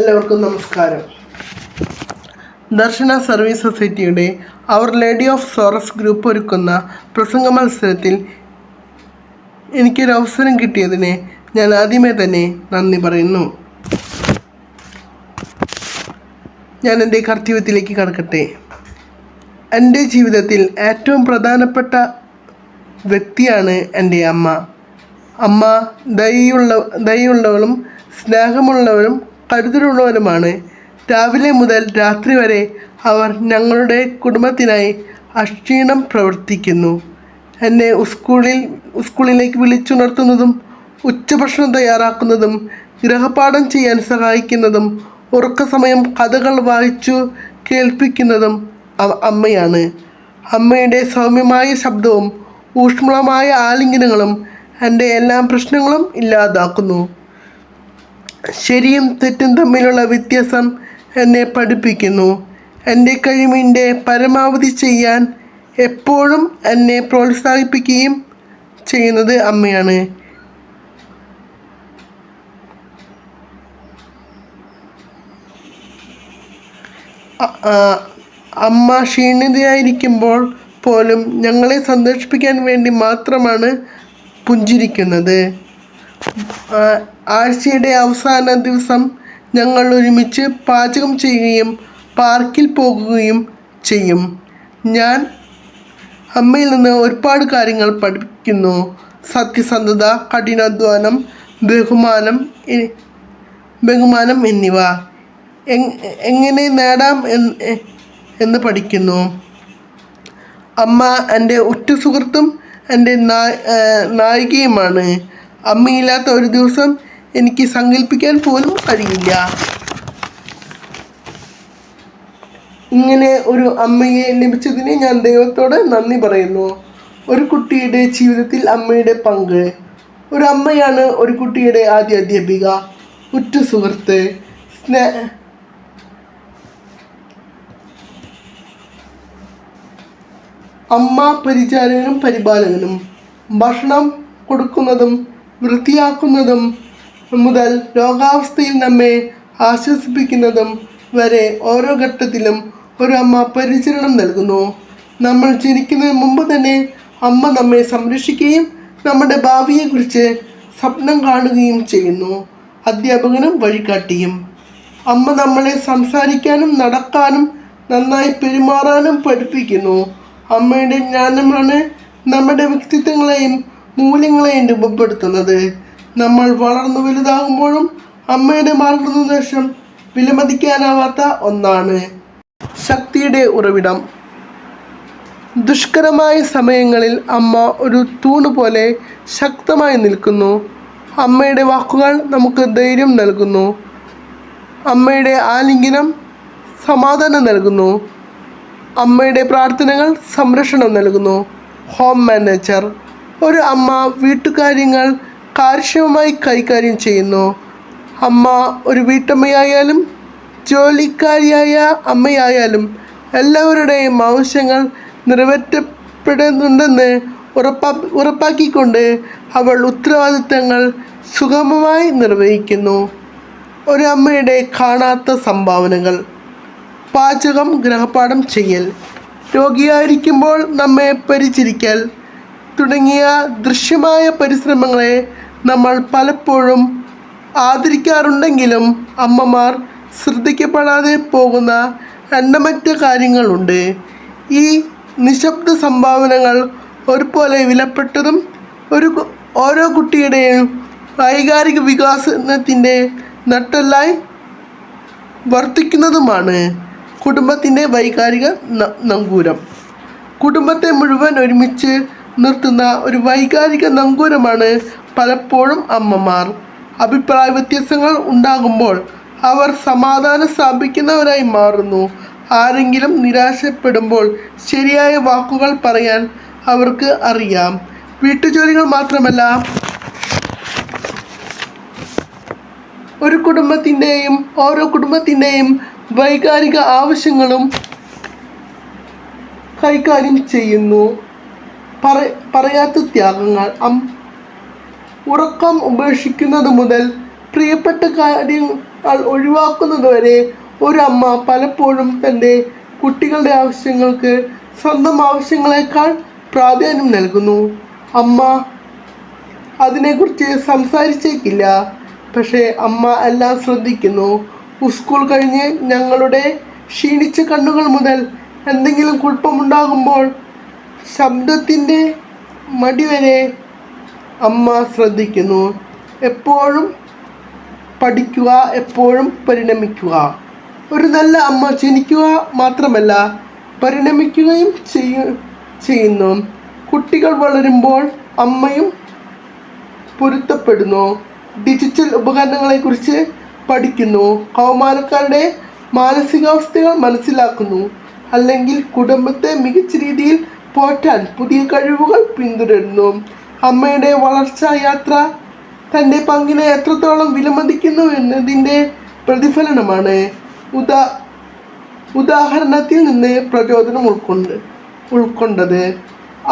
എല്ലാവർക്കും നമസ്കാരം. ദർശന സർവീസ് സൊസൈറ്റിയുടെ അവർ ലേഡി ഓഫ് സോറസ് ഗ്രൂപ്പ് ഒരുക്കുന്ന പ്രസംഗ മത്സരത്തിൽ എനിക്കൊരു അവസരം കിട്ടിയതിന് ഞാൻ ആദ്യമേ തന്നെ നന്ദി പറയുന്നു. ഞാൻ എൻ്റെ കർത്തവ്യത്തിലേക്ക് കടക്കട്ടെ. എൻ്റെ ജീവിതത്തിൽ ഏറ്റവും പ്രധാനപ്പെട്ട വ്യക്തിയാണ് എൻ്റെ അമ്മ. അമ്മ ദയയുള്ളവളും സ്നേഹമുള്ളവരും കരുതലുള്ളവരുമാണ്. രാവിലെ മുതൽ രാത്രി വരെ അവർ ഞങ്ങളുടെ കുടുംബത്തിനായി അക്ഷീണം പ്രവർത്തിക്കുന്നു. എന്നെ സ്കൂളിലേക്ക് വിളിച്ചുണർത്തുന്നതും ഉച്ചഭക്ഷണം തയ്യാറാക്കുന്നതും ഗൃഹപാഠം ചെയ്യാൻ സഹായിക്കുന്നതും ഉറക്കസമയം കഥകൾ വായിച്ചു കേൾപ്പിക്കുന്നതും അമ്മയാണ്. അമ്മയുടെ സൗമ്യമായ ശബ്ദവും ഊഷ്മളമായ ആലിംഗനങ്ങളും എൻ്റെ എല്ലാ പ്രശ്നങ്ങളും ഇല്ലാതാക്കുന്നു. ശരിയും തെറ്റും തമ്മിലുള്ള വ്യത്യാസം എന്നെ പഠിപ്പിക്കുന്നു. എൻ്റെ കഴിവിൻ്റെ പരമാവധി ചെയ്യാൻ എപ്പോഴും എന്നെ പ്രോത്സാഹിപ്പിക്കുകയും ചെയ്യുന്നത് അമ്മയാണ്. അമ്മ ക്ഷീണിതയായിരിക്കുമ്പോൾ പോലും ഞങ്ങളെ സന്തോഷിപ്പിക്കാൻ വേണ്ടി മാത്രമാണ് പുഞ്ചിരിക്കുന്നത്. ആഴ്ചയുടെ അവസാന ദിവസം ഞങ്ങൾ ഒരുമിച്ച് പാചകം ചെയ്യുകയും പാർക്കിൽ പോകുകയും ചെയ്യും. ഞാൻ അമ്മയിൽ നിന്ന് ഒരുപാട് കാര്യങ്ങൾ പഠിക്കുന്നു. സത്യസന്ധത, കഠിനാധ്വാനം, ബഹുമാനം എന്നിവ എങ്ങനെ നേടാം എന്ന് പഠിക്കുന്നു. അമ്മ എൻ്റെ ഉറ്റ സുഹൃത്തും എൻ്റെ നായികയുമാണ്. അമ്മയില്ലാത്ത ഒരു ദിവസം എനിക്ക് സങ്കല്പിക്കാൻ പോലും കഴിയില്ല. ഇങ്ങനെ ഒരു അമ്മയെ ലഭിച്ചതിന് ഞാൻ ദൈവത്തോട് നന്ദി പറയുന്നു. ഒരു കുട്ടിയുടെ ജീവിതത്തിൽ അമ്മയുടെ പങ്ക്. ഒരു അമ്മയാണ് ഒരു കുട്ടിയുടെ ആദ്യ അധ്യാപിക, ഉറ്റ സുഹൃത്ത്, അമ്മ പരിചാരകനും പരിപാലകനും. ഭക്ഷണം കൊടുക്കുന്നതും വൃത്തിയാക്കുന്നതും മുതൽ രോഗാവസ്ഥയിൽ നമ്മെ ആശ്വസിപ്പിക്കുന്നതും വരെ ഓരോ ഘട്ടത്തിലും ഒരു അമ്മ പരിചരണം നൽകുന്നു. നമ്മൾ ജനിക്കുന്നതിന് മുമ്പ് തന്നെ അമ്മ നമ്മെ സംരക്ഷിക്കുകയും നമ്മുടെ ഭാവിയെക്കുറിച്ച് സ്വപ്നം കാണുകയും ചെയ്യുന്നു. അധ്യാപകനും വഴികാട്ടിയും. അമ്മ നമ്മളെ സംസാരിക്കാനും നടക്കാനും നന്നായി പെരുമാറാനും പഠിപ്പിക്കുന്നു. അമ്മയുടെ ജ്ഞാനമാണ് നമ്മുടെ വ്യക്തിത്വങ്ങളെയും മൂല്യങ്ങളെയും രൂപപ്പെടുത്തുന്നത്. നമ്മൾ വളർന്നു വലുതാകുമ്പോഴും അമ്മയുടെ മാർഗനിർദ്ദേശം വിലമതിക്കാനാവാത്ത ഒന്നാണ്. ശക്തിയുടെ ഉറവിടം. ദുഷ്കരമായ സമയങ്ങളിൽ അമ്മ ഒരു തൂണ് പോലെ ശക്തമായി നിൽക്കുന്നു. അമ്മയുടെ വാക്കുകൾ നമുക്ക് ധൈര്യം നൽകുന്നു. അമ്മയുടെ ആലിംഗനം സമാധാനം നൽകുന്നു. അമ്മയുടെ പ്രാർത്ഥനകൾ സംരക്ഷണം നൽകുന്നു. Home manager. ഒരു അമ്മ വീട്ടുകാര്യങ്ങൾ കാര്യക്ഷമമായി കൈകാര്യം ചെയ്യുന്നു. അമ്മ ഒരു വീട്ടമ്മയായാലും ജോലിക്കാരിയായ അമ്മയായാലും എല്ലാവരുടെയും ആവശ്യങ്ങൾ നിറവേറ്റപ്പെടുന്നുണ്ടെന്ന് ഉറപ്പാക്കിക്കൊണ്ട് അവൾ ഉത്തരവാദിത്തങ്ങൾ സുഗമമായി നിർവഹിക്കുന്നു. ഒരു അമ്മയുടെ കാണാത്ത സംഭാവനകൾ. പാചകം, ഗൃഹപാഠം ചെയ്യൽ, രോഗിയായിരിക്കുമ്പോൾ നമ്മെ പരിചരിക്കൽ തുടങ്ങിയ ദൃശ്യമായ പരിശ്രമങ്ങളെ നമ്മൾ പലപ്പോഴും ആദരിക്കാറുണ്ടെങ്കിലും അമ്മമാർ ശ്രദ്ധിക്കപ്പെടാതെ പോകുന്ന എണ്ണമറ്റ കാര്യങ്ങളുണ്ട്. ഈ നിശബ്ദ സംഭാവനകൾ ഒരുപോലെ വിലപ്പെട്ടതും ഓരോ കുട്ടിയുടെയും വൈകാരിക വികാസത്തിൻ്റെ നട്ടെല്ലായി വർത്തിക്കുന്നതുമാണ്. കുടുംബത്തിൻ്റെ വൈകാരിക നങ്കൂരം. കുടുംബത്തെ മുഴുവൻ ഒരുമിച്ച് നിർത്തുന്ന ഒരു വൈകാരിക നങ്കൂരമാണ് പലപ്പോഴും അമ്മമാർ. അഭിപ്രായ വ്യത്യാസങ്ങൾ ഉണ്ടാകുമ്പോൾ അവർ സമാധാനം സ്ഥാപിക്കുന്നവരായി മാറുന്നു. ആരെങ്കിലും നിരാശപ്പെടുമ്പോൾ ശരിയായ വാക്കുകൾ പറയാൻ അവർക്ക് അറിയാം. വീട്ടുജോലികൾ മാത്രമല്ല, ഓരോ കുടുംബത്തിൻ്റെയും വൈകാരിക ആവശ്യങ്ങളും കൈകാര്യം ചെയ്യുന്നു. പറയാത്ത ത്യാഗങ്ങൾ. ഉറക്കം ഉപേക്ഷിക്കുന്നത് മുതൽ പ്രിയപ്പെട്ട ഒഴിവാക്കുന്നതുവരെ ഒരു അമ്മ പലപ്പോഴും തൻ്റെ കുട്ടികളുടെ ആവശ്യങ്ങൾക്ക് സ്വന്തം ആവശ്യങ്ങളെക്കാൾ പ്രാധാന്യം നൽകുന്നു. അമ്മ അതിനെക്കുറിച്ച് സംസാരിച്ചേക്കില്ല, പക്ഷേ അമ്മ എല്ലാം ശ്രദ്ധിക്കുന്നു. സ്കൂൾ കഴിഞ്ഞ് ഞങ്ങളുടെ ക്ഷീണിച്ച കണ്ണുകൾ മുതൽ എന്തെങ്കിലും കുഴപ്പമുണ്ടാകുമ്പോൾ ശബ്ദത്തിൻ്റെ മടി വരെ അമ്മ ശ്രദ്ധിക്കുന്നു. എപ്പോഴും പഠിക്കുക, എപ്പോഴും പരിണമിക്കുക. ഒരു നല്ല അമ്മ ജനിക്കുക മാത്രമല്ല പരിണമിക്കുകയും ചെയ്യുന്നു. കുട്ടികൾ വളരുമ്പോൾ അമ്മയും പൊരുത്തപ്പെടുന്നു, ഡിജിറ്റൽ ഉപകരണങ്ങളെക്കുറിച്ച് പഠിക്കുന്നു, കൗമാരക്കാരുടെ മാനസികാവസ്ഥകൾ മനസ്സിലാക്കുന്നു, അല്ലെങ്കിൽ കുടുംബത്തെ മികച്ച രീതിയിൽ പോറ്റാൻ പുതിയ കഴിവുകൾ പിന്തുടരുന്നു. അമ്മയുടെ വളർച്ചാ യാത്ര തൻ്റെ പങ്കിനെ എത്രത്തോളം വിലമതിക്കുന്നു എന്നതിൻ്റെ പ്രതിഫലനമാണ്. ഉദാഹരണത്തിൽ നിന്ന് പ്രചോദനം ഉൾക്കൊണ്ടത്.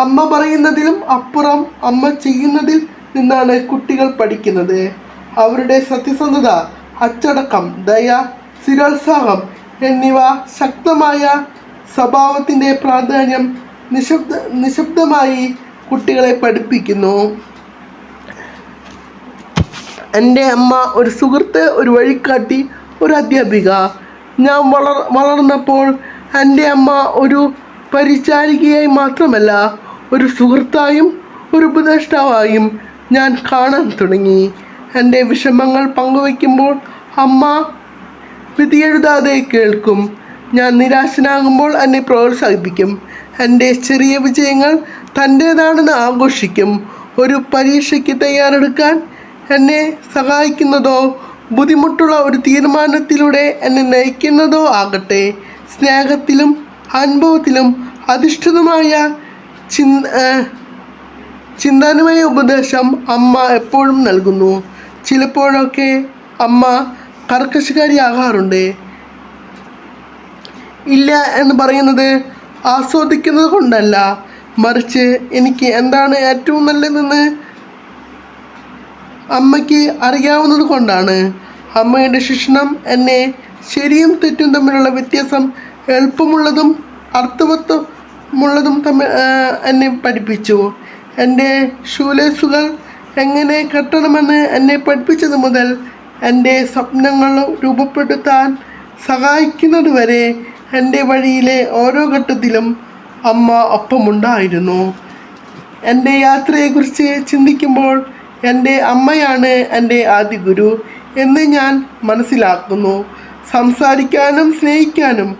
അമ്മ പറയുന്നതിലും അപ്പുറം അമ്മ ചെയ്യുന്നതിൽ നിന്നാണ് കുട്ടികൾ പഠിക്കുന്നത്. അവരുടെ സത്യസന്ധത, അച്ചടക്കം, ദയ, സ്ഥിരോത്സാഹം എന്നിവ ശക്തമായ സ്വഭാവത്തിൻ്റെ പ്രാധാന്യം നിശബ്ദമായി കുട്ടികളെ പഠിപ്പിക്കുന്നു. എൻ്റെ അമ്മ ഒരു സുഹൃത്ത്, ഒരു വഴികാട്ടി, ഒരു അധ്യാപിക. ഞാൻ വളർന്നപ്പോൾ എൻ്റെ അമ്മ ഒരു പരിചാരികയായി മാത്രമല്ല, ഒരു സുഹൃത്തായും ഒരു ഉപദേഷ്ടാവായും ഞാൻ കാണാൻ തുടങ്ങി. എൻ്റെ വിഷമങ്ങൾ പങ്കുവയ്ക്കുമ്പോൾ അമ്മ വിധിയെഴുതാതെ കേൾക്കും. ഞാൻ നിരാശനാകുമ്പോൾ എന്നെ പ്രോത്സാഹിപ്പിക്കും. എൻ്റെ ചെറിയ വിജയങ്ങൾ തൻ്റേതാണെന്ന് ആഘോഷിക്കും. ഒരു പരീക്ഷയ്ക്ക് തയ്യാറെടുക്കാൻ എന്നെ സഹായിക്കുന്നതോ ബുദ്ധിമുട്ടുള്ള ഒരു തീരുമാനത്തിലൂടെ എന്നെ നയിക്കുന്നതോ ആകട്ടെ, സ്നേഹത്തിലും അനുഭവത്തിലും അധിഷ്ഠിതമായ ചിന്താനമായ ഉപദേശം അമ്മ എപ്പോഴും നൽകുന്നു. ചിലപ്പോഴൊക്കെ അമ്മ കർക്കശക്കാരിയാകാറുണ്ട്. ഇല്ല എന്ന് പറയുന്നത് ആസ്വദിക്കുന്നത് കൊണ്ടല്ല, മറിച്ച് എനിക്ക് എന്താണ് ഏറ്റവും നല്ലതെന്ന് അമ്മയ്ക്ക് അറിയാവുന്നത് കൊണ്ടാണ്. അമ്മയുടെ ശിക്ഷണം എന്നെ ശരിയും തെറ്റും തമ്മിലുള്ള വ്യത്യാസം എളുപ്പമുള്ളതും അർത്ഥവത്തുമുള്ളതും എന്നെ പഠിപ്പിച്ചു. എൻ്റെ ഷൂലേസുകൾ എങ്ങനെ കെട്ടണമെന്ന് എന്നെ പഠിപ്പിച്ചത് മുതൽ എൻ്റെ സ്വപ്നങ്ങൾ രൂപപ്പെടുത്താൻ സഹായിക്കുന്നതുവരെ എൻ്റെ വഴിയിലെ ഓരോ ഘട്ടത്തിലും അമ്മ ഒപ്പമുണ്ടായിരുന്നു. എൻ്റെ യാത്രയെക്കുറിച്ച് ചിന്തിക്കുമ്പോൾ എൻ്റെ അമ്മയാണ് എൻ്റെ ആദ്യ ഗുരു എന്ന് ഞാൻ മനസ്സിലാക്കുന്നു. സംസാരിക്കാനും സ്നേഹിക്കാനും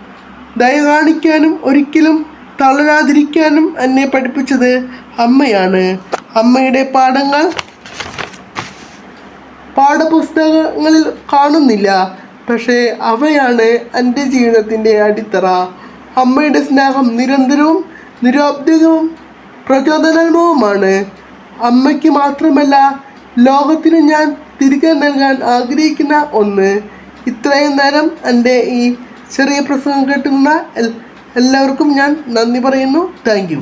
ദയ കാണിക്കാനും ഒരിക്കലും തളരാതിരിക്കാനും എന്നെ പഠിപ്പിച്ചത് അമ്മയാണ്. അമ്മയുടെ പാഠങ്ങൾ പാഠപുസ്തകങ്ങളിൽ കാണുന്നില്ല, പക്ഷേ അവയാണ് എൻ്റെ ജീവിതത്തിൻ്റെ അടിത്തറ. അമ്മയുടെ സ്നേഹം നിരന്തരവും നിരുപാധികവും പ്രചോദനാത്മകവുമാണ്. അമ്മയ്ക്ക് മാത്രമല്ല, ലോകത്തിന് ഞാൻ തിരികെ നൽകാൻ ആഗ്രഹിക്കുന്ന ഒന്ന്. ഇത്രയും നേരം എൻ്റെ ഈ ചെറിയ പ്രസംഗം കേട്ടുന്ന എല്ലാവർക്കും ഞാൻ നന്ദി പറയുന്നു. Thank you.